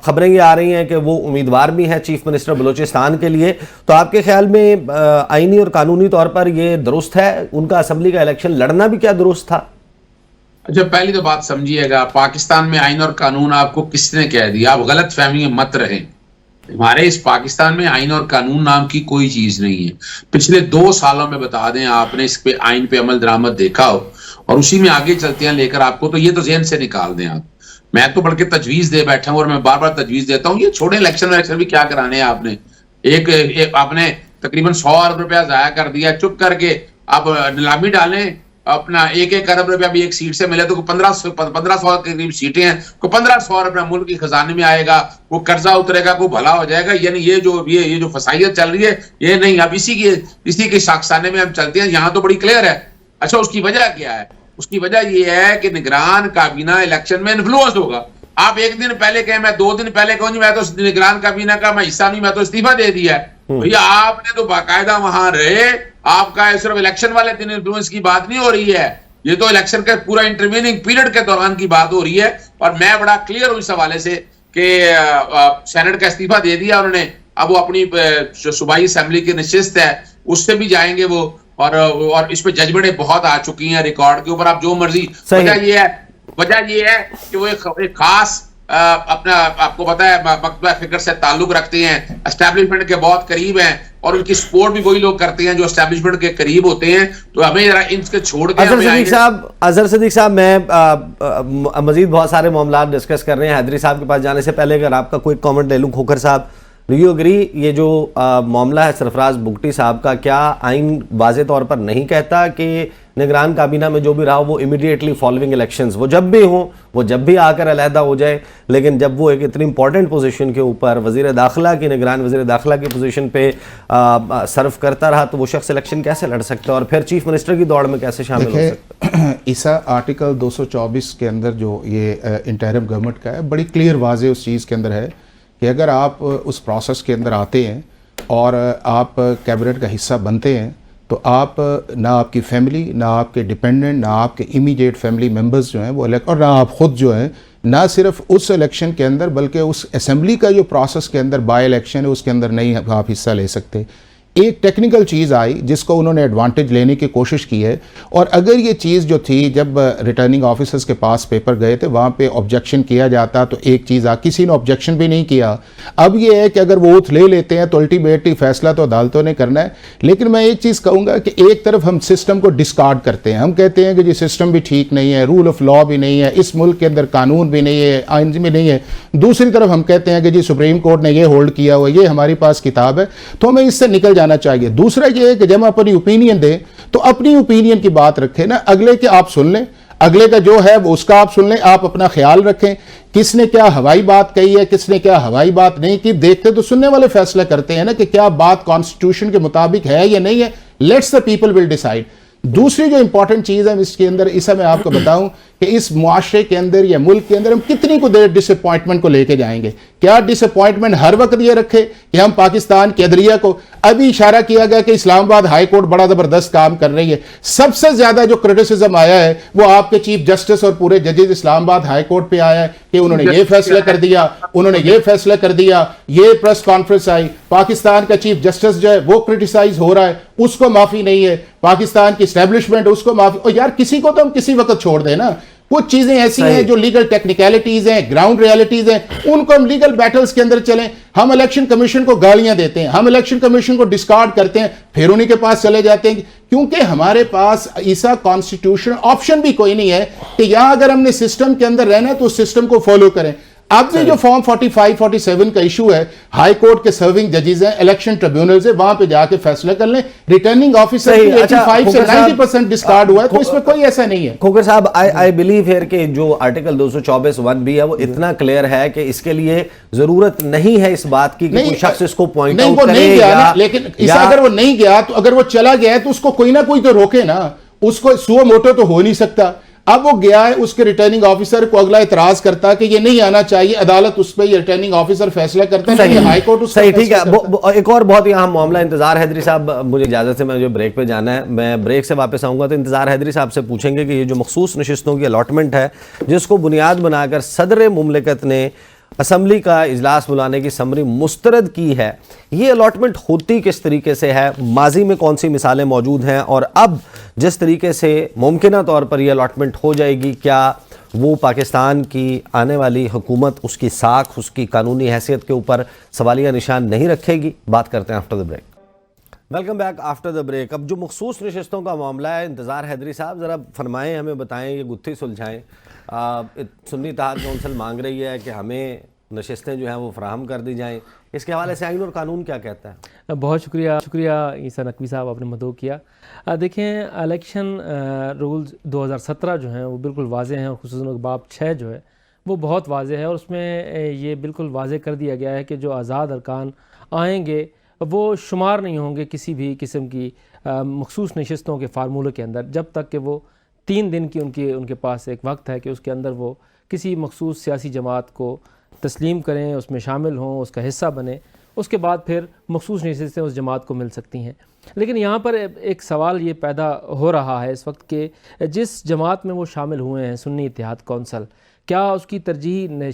Speaker 1: खबरें ये आ रही हैं कि वो उम्मीदवार भी हैं चीफ मिनिस्टर बलूचिस्तान के लिए। तो आपके ख्याल में आईनी और कानूनी तौर पर ये दुरुस्त है? उनका असेंबली का इलेक्शन लड़ना भी क्या दुरुस्त था?
Speaker 6: अच्छा, पहली तो बात समझिएगा, पाकिस्तान में आइन और कानून आपको किसने कह दिया? आप गलत फहमी में मत रहें। हमारे इस पाकिस्तान में आइन और कानून नाम की कोई चीज नहीं है। पिछले 2 सालों में बता दें आपने इस पे आइन पे अमल दरामद देखा हो और उसी में आगे चलते हैं लेकर आपको, तो ये तो ज़हन से निकाल दें आप। मैं तो बल्कि तजवीज दे बैठा हूं और मैं बार बार तजवीज देता हूं, ये छोड़े इलेक्शन भी क्या कराने हैं आपने। एक आपने तकरीबन 100 अरब रुपया जाया कर दिया, चुप करके आप नीलामी डालें, अपना 1-1 अरब रुपया भी एक सीट से मिले तो 1500 के करीब सीटें हैं, को 1500 रुपया मुल्क के खजाने में आएगा, वो कर्जा उतरेगा, को भला हो जाएगा। यानी ये जो फसाइयत चल रही है ये नहीं। अब इसी के साक्साने में हम चलते हैं। यहाँ तो बड़ी क्लियर है। अच्छा, उसकी वजह क्या है? उसकी वजह ये है कि निगरान काबीना इलेक्शन में इन्फ्लुएंस होगा। आप एक दिन पहले कहें, मैं 2 दिन पहले कहूँ मैं तो निगरान काबीना का मैं हिस्सा नहीं, मैं तो इस्तीफा दे दिया है। भैया आपने तो बाकायदा वहां रहे, आपका सिर्फ इलेक्शन वाले दिन इन्फ्लुएंस की बात नहीं हो रही है, ये तो इलेक्शन के पूरा इंटरवीनिंग पीरियड के दौरान की बात हो रही है। और मैं बड़ा क्लियर हूं इस हवाले से कि सेनेट का इस्तीफा दे दिया उन्होंने। अब वो अपनी जो सूबाई असेंबली की नशिस्त है उससे भी जाएंगे वो, और इस पे जजमेंटें बहुत आ चुकी हैं रिकॉर्ड के ऊपर, आप जो मर्जी। वजह ये है कि वो एक खास अपना, आपको पता है, मकतबा फिक्र से ताल्लुक रखते हैं, एस्टैब्लिशमेंट के बहुत करीब हैं, और उनकी सपोर्ट भी वही लोग करते हैं जो एस्टैब्लिशमेंट के करीब होते हैं। तो हमें जरा इनके छोड़ के
Speaker 1: अजहर सिद्दीक साहब, मैं मजीद बहुत सारे मामला डिस्कस कर रहे हैं। हैदरी साहब के पास जाने से पहले अगर आपका कोई कमेंट ले लूं, खोखर साहब, डू यू एग्री ये जो मामला है सरफराज बुगटी साहब का, क्या आइन वाज़े तौर पर नहीं कहता कि निगरान काबीना में जो भी रहा वो इमीडिएटली फॉलोइंग इलेक्शंस, वो जब भी हो, वो जब भी आकर अलहदा हो जाए, लेकिन जब वो एक इतनी इंपॉर्टेंट पोजीशन के ऊपर वज़ीर दाखिला की, निगरान वज़ीर दाखिला की पोजीशन पे सर्व करता रहा, तो वो शख्स इलेक्शन कैसे लड़ सकता है और फिर चीफ मिनिस्टर की दौड़ में कैसे शामिल हो सकता है?
Speaker 7: ईसा आर्टिकल 224 के अंदर जो ये इंटरिम गवर्नमेंट का है, बड़ी क्लियर वाज़े उस चीज़ के अंदर है कि अगर आप उस प्रोसेस के अंदर आते हैं और आप कैबिनेट का हिस्सा बनते हैं तो आप ना आपकी फैमिली, ना आपके डिपेंडेंट, ना आपके इमीडिएट फैमिली मेंबर्स जो हैं वो इलेक्ट, और ना आप ख़ुद जो हैं, ना सिर्फ उस इलेक्शन के अंदर बल्कि उस असेंबली का जो प्रोसेस के अंदर बाय इलेक्शन है उसके अंदर नहीं आप हिस्सा ले सकते। एक टेक्निकल चीज़ आई जिसको उन्होंने एडवांटेज लेने की कोशिश की है, और अगर ये चीज़ जो थी जब रिटर्निंग ऑफिसर्स के पास पेपर गए थे वहाँ पे ऑब्जेक्शन किया जाता तो एक चीज़ किसी ने ऑब्जेक्शन भी नहीं किया। अब ये है कि अगर वो ओथ ले लेते हैं तो अल्टीमेटली फैसला तो अदालतों ने करना है। लेकिन मैं एक चीज़ कहूँगा कि एक तरफ हम सिस्टम को डिस्कार्ड करते हैं, हम कहते हैं कि जी सिस्टम भी ठीक नहीं है, रूल ऑफ लॉ भी नहीं है, इस मुल्क के अंदर कानून भी नहीं है, आइन भी नहीं है। दूसरी तरफ हम कहते हैं कि जी सुप्रीम कोर्ट ने ये होल्ड किया हुआ, ये हमारी पास किताब है, तो हमें इससे निकल जाना चाहिए। दूसरा ये है कि जब हम अपनी ओपिनियन दें तो अपनी ओपिनियन की बात रखें ना, अगले के आप सुन लें, अगले का जो है वो उसका आप सुन लें, आप अपना ख्याल रखें। किसने क्या हवाई बात कही है, किसने क्या हवाई बात नहीं की, देखते तो सुनने वाले फैसला करते हैं ना कि क्या बात कॉन्स्टिट्यूशन के मुताबिक है या नहीं है। Let's the people will decide. दूसरी जो इंपॉर्टेंट चीज़ है इसके अंदर, इसे मैं आपको बताऊं कि इस मुआशरे के अंदर या मुल्क के अंदर हम कितनी को देर डिसअपॉइंटमेंट को लेके जाएंगे। क्या डिसअपॉइंटमेंट हर वक्त ये रखे कि हम पाकिस्तान के अदलिया को, अभी इशारा किया गया कि इस्लामाबाद हाई कोर्ट बड़ा ज़बरदस्त काम कर रही है, सबसे ज़्यादा जो क्रिटिसिज्म आया है वो आपके चीफ जस्टिस और पूरे जजेस इस्लामाबाद हाई कोर्ट पे आया है कि उन्होंने ये फैसला कर दिया, उन्होंने ये फैसला कर दिया। ये प्रेस कॉन्फ्रेंस आई, पाकिस्तान का चीफ जस्टिस जो है वो क्रिटिसाइज हो रहा है, उसको माफी नहीं है, पाकिस्तान की एस्टेब्लिशमेंट उसको माफी। और यार किसी को तो हम किसी वक्त छोड़ देना। कुछ चीजें ऐसी हैं जो लीगल टेक्निकलिटीज हैं, ग्राउंड रियलिटीज हैं, उनको हम लीगल बैटल्स के अंदर चलें। हम इलेक्शन कमीशन को गालियां देते हैं, हम इलेक्शन कमीशन को डिस्कार्ड करते हैं, फिर उन्हीं के पास चले जाते हैं, क्योंकि हमारे पास ऐसा कॉन्स्टिट्यूशन ऑप्शन भी कोई नहीं है कि यहां अगर हमने सिस्टम के अंदर रहना है तो उस सिस्टम को फॉलो करें। अब भी जो फॉर्म 45-47 का इशू है, हाई कोर्ट के सर्विंग जजेस हैं, इलेक्शन ट्रिब्यूनल से, वहां पे जाके फैसला कर लें। रिटर्निंग ऑफिसर 85 से 90% डिस्कार्ड हुआ है, तो इसमें कोई ऐसा नहीं है।
Speaker 1: खोकर साहब, आई बिलीव हियर कि जो आर्टिकल 224(1) है वो इतना क्लियर है कि इसके लिए जरूरत नहीं है इस बात की कि कोई शख्स इसको पॉइंट आउट करे।
Speaker 7: लेकिन अगर वो नहीं गया तो, अगर वो चला गया है तो उसको कोई ना कोई तो रोके ना, उसको सुओ मोटो तो हो नहीं सकता। अब वो गया है, उसके रिटर्निंग ऑफिसर को अगला इतराज करता है कि ये नहीं आना चाहिए, अदालत उस पर रिटर्निंग ऑफिसर फैसला करता है, हाई कोर्ट उस
Speaker 1: सही, ठीक है। एक और बहुत ही अहम मामला, इंतजार हैदरी साहब, मुझे इजाजत है, मुझे ब्रेक पे जाना है, मैं ब्रेक से वापस आऊंगा तो इंतजार हैदरी साहब से पूछेंगे कि ये जो मखसूस नशिस्तों की अलॉटमेंट है जिसको बुनियाद बनाकर सदर मुमलिकत ने असम्बली का इजलास बुलाने की समरी मुस्तरद की है, ये अलॉटमेंट होती किस तरीके से है, माजी में कौन सी मिसालें मौजूद हैं, और अब जिस तरीके से मुमकिन तौर पर यह अलॉटमेंट हो जाएगी, क्या वो पाकिस्तान की आने वाली हुकूमत, उसकी साख, उसकी कानूनी हैसियत के ऊपर सवालिया निशान नहीं रखेगी? बात करते हैं after the break. Welcome back after the break. अब जो मखसूस नशिस्तों का मामला है, इंतज़ार हैदरी साहब ज़रा फरमाएं, हमें बताएं, ये गुत्थी सुलझाएं। सुन्नी इत्तेहाद कौंसिल मांग रही है कि हमें नशिस्तें जो हैं वो फराहम कर दी जाएं, इसके हवाले से आइन और कानून क्या कहता है?
Speaker 8: बहुत शुक्रिया ईसा नकवी साहब, आपने मदऊ किया। देखें, इलेक्शन रूल्स 2017 जो हैं वो बिल्कुल वाज़े हैं, और खुसूसन बाब 6 जो है वो बहुत वाज़े है, और उसमें ये बिल्कुल वाज़े कर दिया गया है कि जो आज़ाद अरकान आएंगे वो शुमार नहीं होंगे किसी भी किस्म की मखसूस नशिस्तों के फार्मूले के अंदर, जब तक कि वो 3 दिन की उनके पास एक वक्त है कि उसके अंदर वो किसी मखसूस सियासी जमात को तस्लीम करें, उसमें शामिल हों, उसका हिस्सा बने। उसके बाद फिर मखसूस नशिस्तें उस जमात को मिल सकती हैं। लेकिन यहाँ पर एक सवाल ये पैदा हो रहा है इस वक्त के जिस जमात में वो शामिल हुए हैं, सुन्नी इत्तेहाद कौंसल, क्या उसकी तरजीह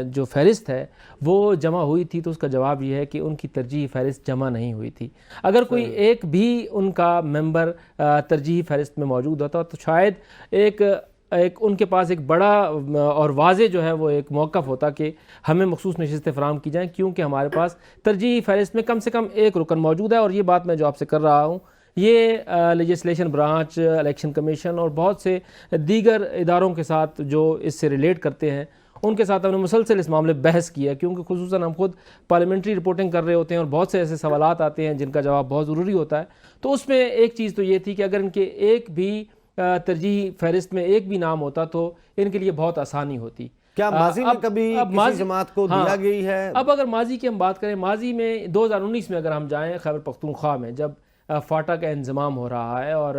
Speaker 8: जो फ़हरिस्त है वो जमा हुई थी? तो उसका जवाब ये है कि उनकी तरजीह फ़हरिस्त जमा नहीं हुई थी। अगर कोई एक भी उनका मेंबर तरजीह फ़हरिस्त में मौजूद होता तो शायद एक उनके पास एक बड़ा और वाज़े जो है वो एक मौक़िफ़ होता कि हमें मखसूस नशिस्तें फ़राहम की जाएँ, क्योंकि हमारे पास तरजीह फ़हरिस्त में कम से कम एक रुकन मौजूद है। और ये बात मैं जो आपसे कर रहा हूँ, ये लेजिस्लेशन ब्रांच, इलेक्शन कमीशन और बहुत से दीगर इदारों के साथ जो इससे रिलेट करते हैं उनके साथ हमने मुसलसल इस मामले बहस किया, क्योंकि खुसूसन हम खुद पार्लियामेंट्री रिपोर्टिंग कर रहे होते हैं और बहुत से ऐसे सवालात आते हैं जिनका जवाब बहुत ज़रूरी होता है। तो उसमें एक चीज़ तो ये थी कि अगर इनके एक भी तरजीह फ़हरिस्त में एक भी नाम होता तो इनके लिए बहुत आसानी होती।
Speaker 1: क्या माजी में कभी किसी जमात को दिया गई है?
Speaker 8: अब अगर माजी की हम बात करें, माजी में 2019 में अगर हम जाएँ खैबर पख्तूनख्वा में, जब फाटा का इंज़माम हो रहा है और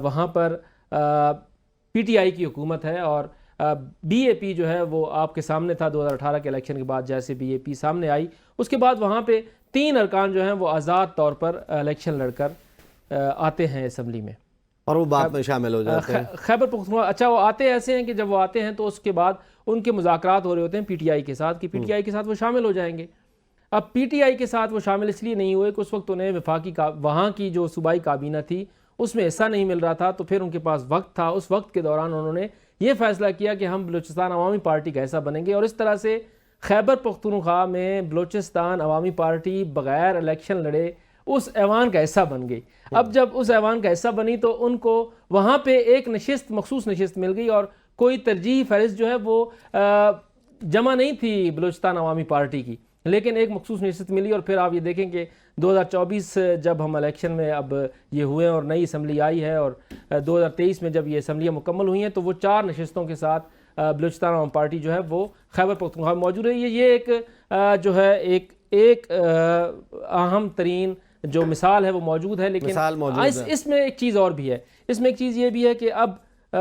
Speaker 8: वहाँ पर PTI की हुकूमत है और BAP जो है वो आपके सामने था 2018 के इलेक्शन के बाद, जैसे BAP सामने आई उसके बाद वहाँ पे 3 अरकान जो हैं वो आज़ाद तौर पर इलेक्शन लड़कर आते हैं असम्बली में
Speaker 1: और वो बात में शामिल हो जाते हैं।
Speaker 8: खैबर पख्तूनख्वा, अच्छा वो आते ऐसे हैं कि जब वो आते हैं तो उसके बाद उनके मुज़ाकरात हो रहे होते हैं PTI के साथ कि PTI के साथ वो शामिल हो जाएंगे। अब PTI के साथ वो शामिल इसलिए नहीं हुए कि उस वक्त उन्हें वफाकी का वहाँ की जो सूबाई काबीना थी उसमें हिस्सा नहीं मिल रहा था, तो फिर उनके पास वक्त था। उस वक्त के दौरान उन्होंने ये फ़ैसला किया कि हम बलूचिस्तान अवामी पार्टी का हिस्सा बनेंगे, और इस तरह से खैबर पख्तूनख्वा में बलूचिस्तान अवामी पार्टी बग़ैर इलेक्शन लड़े उस ऐवान का हिस्सा बन गई। अब जब उस ऐवान का हिस्सा बनी तो उनको वहाँ पर एक नशिस्त, मखसूस नशिस्त मिल गई, और कोई तरजीह फ़हरिस्त जो है वो जमा नहीं थी बलूचिस्तान अवामी पार्टी की, लेकिन एक मखसूस नशिस्त मिली। और फिर आप ये देखें कि 2024 जब हम इलेक्शन में अब ये हुए और नई असम्बली आई है, और 2023 में जब ये असम्बलियाँ मुकम्मल हुई हैं तो वो 4 नशिस्तों के साथ बलूचिस्तान अवामी पार्टी जो है वो खैबर पख्तूनख्वा में मौजूद है। ये एक जो है एक अहम तरीन जो मिसाल है वो मौजूद है। लेकिन इसमें एक चीज़ और भी है, इसमें एक चीज़ ये भी है कि अब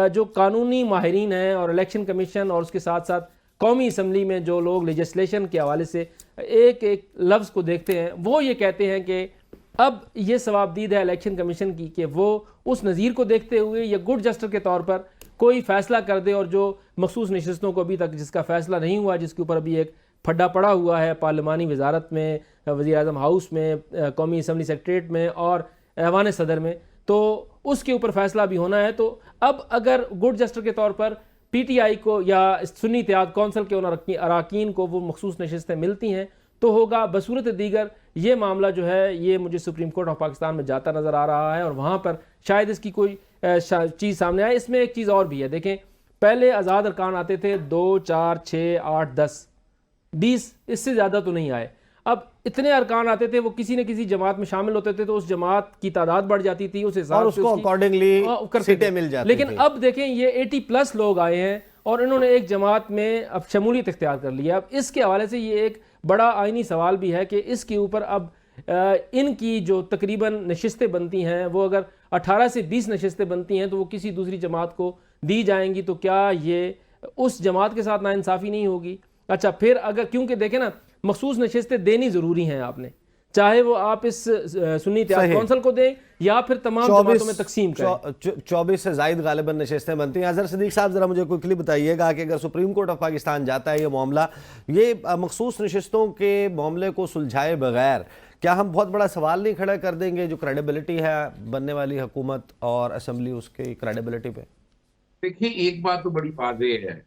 Speaker 8: जो कानूनी माहिरीन हैं और इलेक्शन कमीशन और उसके साथ साथ कौमी असम्बली में जो लोग लेजिस्लेशन के हवाले से एक एक लफ्ज़ को देखते हैं, वो ये कहते हैं कि अब ये सवाबदीद है इलेक्शन कमीशन की कि वो उस नज़ीर को देखते हुए या गुड जस्टर के तौर पर कोई फ़ैसला कर दे, और जो मखसूस नशिस्तों को अभी तक जिसका फ़ैसला नहीं हुआ, जिसके ऊपर अभी एक फड्डा पड़ा हुआ है पार्लिमानी वजारत में, वज़ीर आज़म हाउस में, कौमी असम्बली सेक्रेटरीट में और ऐवान सदर में, तो उसके ऊपर फ़ैसला भी होना है। तो अब अगर गुड जस्टर के तौर पर PTI को या सुन्नी इत्तेहाद कौंसल के उन अराकीन को वो मखसूस नशिस्तें मिलती हैं तो होगा। बसूरत दीगर ये मामला जो है ये मुझे सुप्रीम कोर्ट ऑफ पाकिस्तान में जाता नज़र आ रहा है, और वहाँ पर शायद इसकी कोई चीज़ सामने आए। इसमें एक चीज़ और भी है, देखें पहले आज़ाद अरकान आते थे 2, 4, 6, 8, 10, 20, इससे ज़्यादा तो नहीं आए। अब इतने अरकान आते थे, वो किसी न किसी जमात में शामिल होते थे तो उस जमात की तादाद बढ़ जाती थी, उस हिसाब से
Speaker 1: अकॉर्डिंगली सीटें मिल जाती।
Speaker 8: लेकिन अब देखें ये 80+ लोग आए हैं और इन्होंने एक जमात में अब शमूलियत इख्तियार कर लिया। अब इसके हवाले से ये एक बड़ा आइनी सवाल भी है कि इसके ऊपर अब इनकी जो तकरीबन नशिस्तें बनती हैं वो अगर 18 से 20 नशिस्तें बनती हैं तो वो किसी दूसरी जमात को दी जाएंगी, तो क्या ये उस जमात के साथ नाइंसाफ़ी नहीं होगी? अच्छा, फिर अगर, क्योंकि देखें ना, मखसूस नशिस्तें देनी ज़रूरी हैं आपने, चाहे वो आप इस सुन्नी इत्तेहाद कौंसल को दें या फिर तमाम जमातों में तकसीम करें।
Speaker 1: 24 से ज़ायद गालिबन नशिस्तें बनती हैं। अज़हर सिद्दीक़ साहब ज़रा मुझे क्विकली बताइएगा कि अगर सुप्रीम कोर्ट ऑफ पाकिस्तान जाता है ये मामला, ये मखसूस नशिस्तों के मामले को सुलझाए बगैर क्या हम बहुत बड़ा सवाल नहीं खड़ा कर देंगे जो क्रेडिबिलिटी है बनने वाली हुकूमत और असम्बली, उसकी क्रेडिबिलिटी पे?
Speaker 6: देखिए, एक बात तो बड़ी वाज़ेह है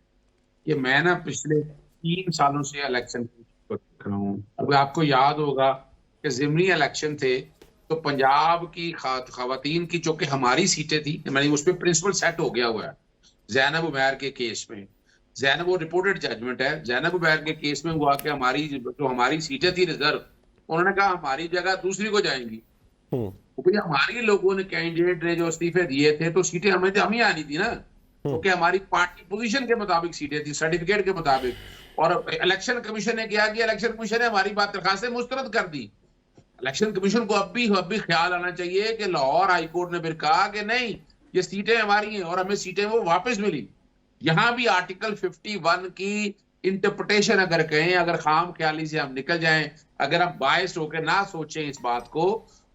Speaker 6: कि मैं ना पिछले 3 सालों से इलेक्शन को देख रहा हूँ। अब आपको याद होगा कि ज़िमनी इलेक्शन थे तो पंजाब की खवातीन की जो कि हमारी सीटें थी, मैंने उस पर प्रिंसिपल सेट हो गया हुआ है ज़ैनब उमैर के केस में, जैनब, वो रिपोर्टेड जजमेंट है, जैनब बैर के केस में हुआ कि हमारी सीटें थी रिजर्व, उन्होंने कहा हमारी जगह दूसरी को जाएंगी। तो भैया हमारी लोगों ने, कैंडिडेट ने जो इस्तीफे दिए थे तो सीटें हमें ही आनी थी ना, क्योंकि हमारी पार्टी पोजीशन के मुताबिक सीटें थी, सर्टिफिकेट के मुताबिक। और इलेक्शन कमीशन ने क्या किया, इलेक्शन कमीशन ने हमारी बात दरखास्तें मुस्तरद कर दी। इलेक्शन कमीशन को अब भी ख्याल आना चाहिए कि लाहौर हाई कोर्ट ने फिर कहा कि नहीं, ये सीटें हमारी हैं और हमें सीटें वो वापस मिली। यहां भी आर्टिकल 51 की इंटरप्रिटेशन अगर कहें, अगर खाम ख्याली से हम निकल जाएं, अगर हम बायस्ड होकर ना सोचें इस बात को,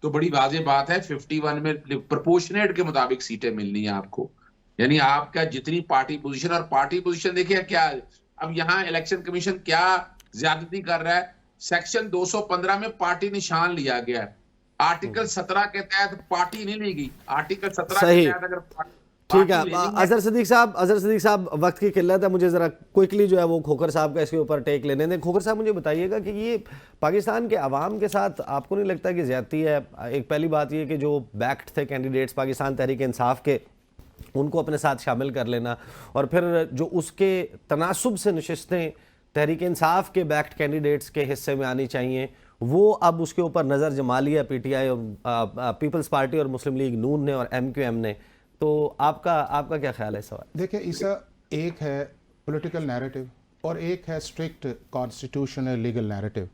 Speaker 6: तो बड़ी वाज़ेह बात है 51 में प्रोपोर्शनेट के मुताबिक सीटें मिलनी है आपको। यानी आपका जितनी पार्टी पोजीशन, और पार्टी पोजीशन देखिए क्या है, अब यहाँ इलेक्शन कमीशन क्या ज्यादती कर रहा है। सेक्शन 215 में पार्टी निशान लिया गया है, आर्टिकल 17 के तहत पार्टी नहीं ली गई। आर्टिकल 17 के तहत अगर
Speaker 1: ठीक है, अजहर सिद्दीक साहब, वक्त की किल्लत है, मुझे ज़रा क्विकली जो है वो खोखर साहब का इसके ऊपर टेक लेने दें। खोखर साहब, मुझे बताइएगा कि ये पाकिस्तान के अवाम के साथ आपको नहीं लगता कि ज़्यादती है? एक पहली बात ये कि जो बैक्ड थे कैंडिडेट्स पाकिस्तान तहरीक इंसाफ के, उनको अपने साथ शामिल कर लेना, और फिर जो उसके तनासुब से नशिस्तें तहरीक इंसाफ के बैक्ड कैंडिडेट्स के हिस्से में आनी चाहिए, वो अब उसके ऊपर नज़र जमा लिया पीटीआई और पीपल्स पार्टी और मुस्लिम लीग नून ने और MQM ने। तो आपका क्या ख्याल है सवाल?
Speaker 7: देखिए ईसा, एक है पॉलिटिकल नैरेटिव और एक है स्ट्रिक्ट कॉन्स्टिट्यूशनल लीगल नैरेटिव।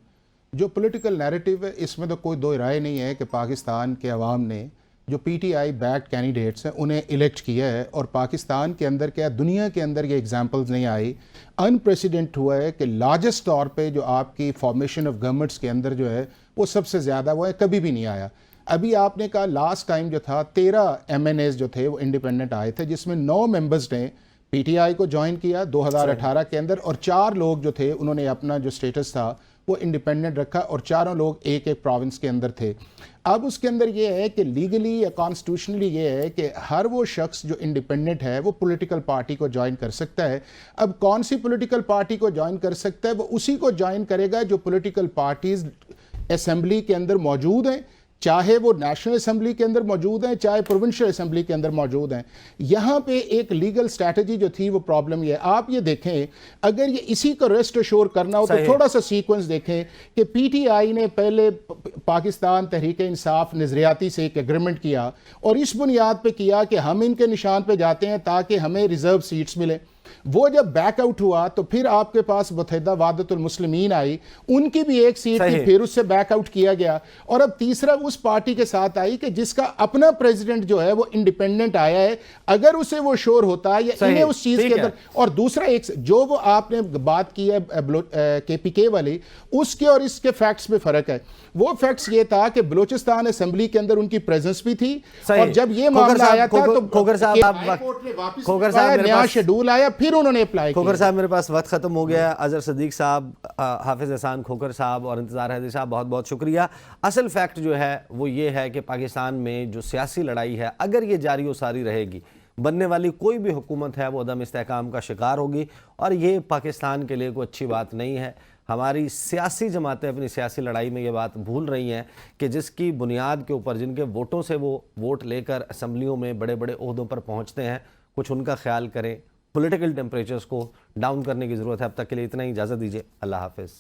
Speaker 7: जो पॉलिटिकल नैरेटिव है, इसमें तो कोई दो राय नहीं है कि पाकिस्तान के अवाम ने जो PTI बैक्ड कैंडिडेट्स हैं उन्हें इलेक्ट किया है, और पाकिस्तान के अंदर क्या दुनिया के अंदर ये एग्जांपल्स नहीं आई। अनप्रेसिडेंट हुआ है कि लार्जेस्ट तौर पे जो आपकी फॉर्मेशन ऑफ गवर्नमेंट्स के अंदर जो है वो सबसे ज़्यादा वो है, कभी भी नहीं आया। अभी आपने कहा लास्ट टाइम जो था 13 MNAs जो थे वो इंडिपेंडेंट आए थे, जिसमें 9 मेंबर्स ने PTI को ज्वाइन किया 2018 के अंदर, और 4 लोग जो थे उन्होंने अपना जो स्टेटस था वो इंडिपेंडेंट रखा, और चारों लोग एक एक प्रोविंस के अंदर थे। अब उसके अंदर ये है कि लीगली या कॉन्स्टिट्यूशनली ये है कि हर वो शख्स जो इंडिपेंडेंट है वो पॉलिटिकल पार्टी को ज्वाइन कर सकता है। अब कौन सी पॉलिटिकल पार्टी को ज्वाइन कर सकता है? वो उसी को ज्वाइन करेगा जो पॉलिटिकल पार्टीज असेंबली के अंदर मौजूद हैं, चाहे वो नेशनल असेंबली के अंदर मौजूद हैं, चाहे प्रोविंशियल असेंबली के अंदर मौजूद हैं। यहाँ पे एक लीगल स्ट्रैटेजी जो थी वो प्रॉब्लम ये है। आप ये देखें, अगर ये इसी को रेस्ट अश्योर करना हो तो थोड़ा सा सीक्वेंस देखें कि PTI ने पहले पाकिस्तान तहरीक इंसाफ नजरियाती से एक एग्रीमेंट किया, और इस बुनियाद पे किया कि हम इनके निशान पे जाते हैं ताकि हमें रिजर्व सीट्स मिले। वो जब बैकआउट हुआ तो फिर आपके पास मुत्तहिदा वादतुल मुस्लिमीन आई, उनकी भी एक सीट थी, फिर उससे बैकआउट किया गया, और अब तीसरा उस पार्टी के साथ आई कि जिसका अपना प्रेसिडेंट जो है वो इंडिपेंडेंट आया है, अगर उसे वो श्योर होता है या इन्हें उस चीज के अंदर। और दूसरा एक जो वो आपने बात की है KPK वाली, उसके और इसके फैक्ट्स में फर्क है। वो फैक्ट्स ये था कि बलूचिस्तान असेंबली के अंदर उनकी प्रेजेंस भी थी, और जब ये मामला आया था तो
Speaker 1: खोखर साहब
Speaker 7: नया शेड्यूल आया, फिर उन्होंने अप्लाई किया।
Speaker 1: खोखर साहब, मेरे पास वक्त खत्म हो गया है। अजहर सिद्दीक साहब, हाफिज एहसान खोखर साहब और इंतजार हैदरी साहब, बहुत बहुत शुक्रिया। असल फैक्ट जो है वो ये है कि पाकिस्तान में जो सियासी लड़ाई है, अगर ये जारी व सारी रहेगी, बनने वाली कोई भी हुकूमत है वो अदम इस्तेहकाम का शिकार होगी, और ये पाकिस्तान के लिए कोई अच्छी बात नहीं है। हमारी सियासी जमातें अपनी सियासी लड़ाई में ये बात भूल रही हैं कि जिसकी बुनियाद के ऊपर, जिनके वोटों से वो वोट लेकर असम्बलियों में बड़े बड़े ओहदों पर पहुँचते हैं, कुछ उनका ख्याल करें। पॉलिटिकल टेम्परेचर्स को डाउन करने की ज़रूरत है। अब तक के लिए इतना ही, इजाज़त दीजिए। अल्लाह हाफ़िज़।